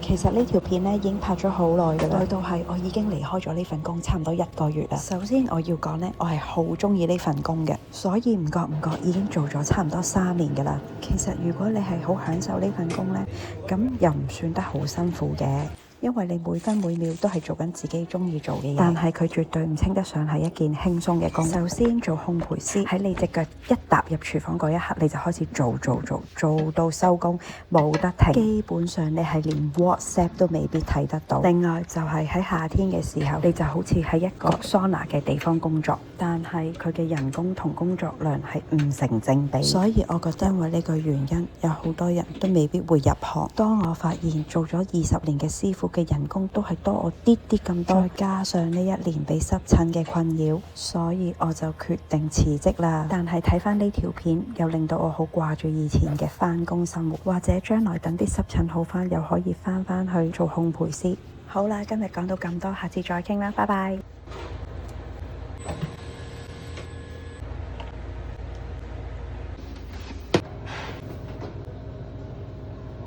其實呢條片咧已經拍咗好耐㗎啦，到係我已經離開咗呢份工差唔多1個月啦。首先我要講呢，我係好中意呢份工嘅，所以唔覺已經做咗差唔多3年㗎啦。其實如果你係好享受呢份工呢，咁又唔算得好辛苦嘅。因為你每分每秒都係做緊自己中意做嘅嘢，但係佢絕對唔稱得上係一件輕鬆嘅工。首先做烘焙師，喺你隻腳一踏入廚房嗰一刻，你就開始做到收工，冇得停。基本上你係連 WhatsApp 都未必睇得到。另外就係喺夏天嘅時候，你就好似喺一個桑拿嘅地方工作，但係佢嘅人工同工作量係唔成正比。所以我覺得因為呢個原因，有好多人都未必會入行。當我發現做咗20年嘅師傅嘅人工都係多我啲咁多，再加上呢1年被濕疹嘅困擾，所以我就決定辭職啦。但係睇翻呢條片，又令到我好掛住以前嘅返工生活，或者將來等啲濕疹好翻，又可以翻去做烘焙師。好啦，今日講到咁多，下次再傾啦，拜拜。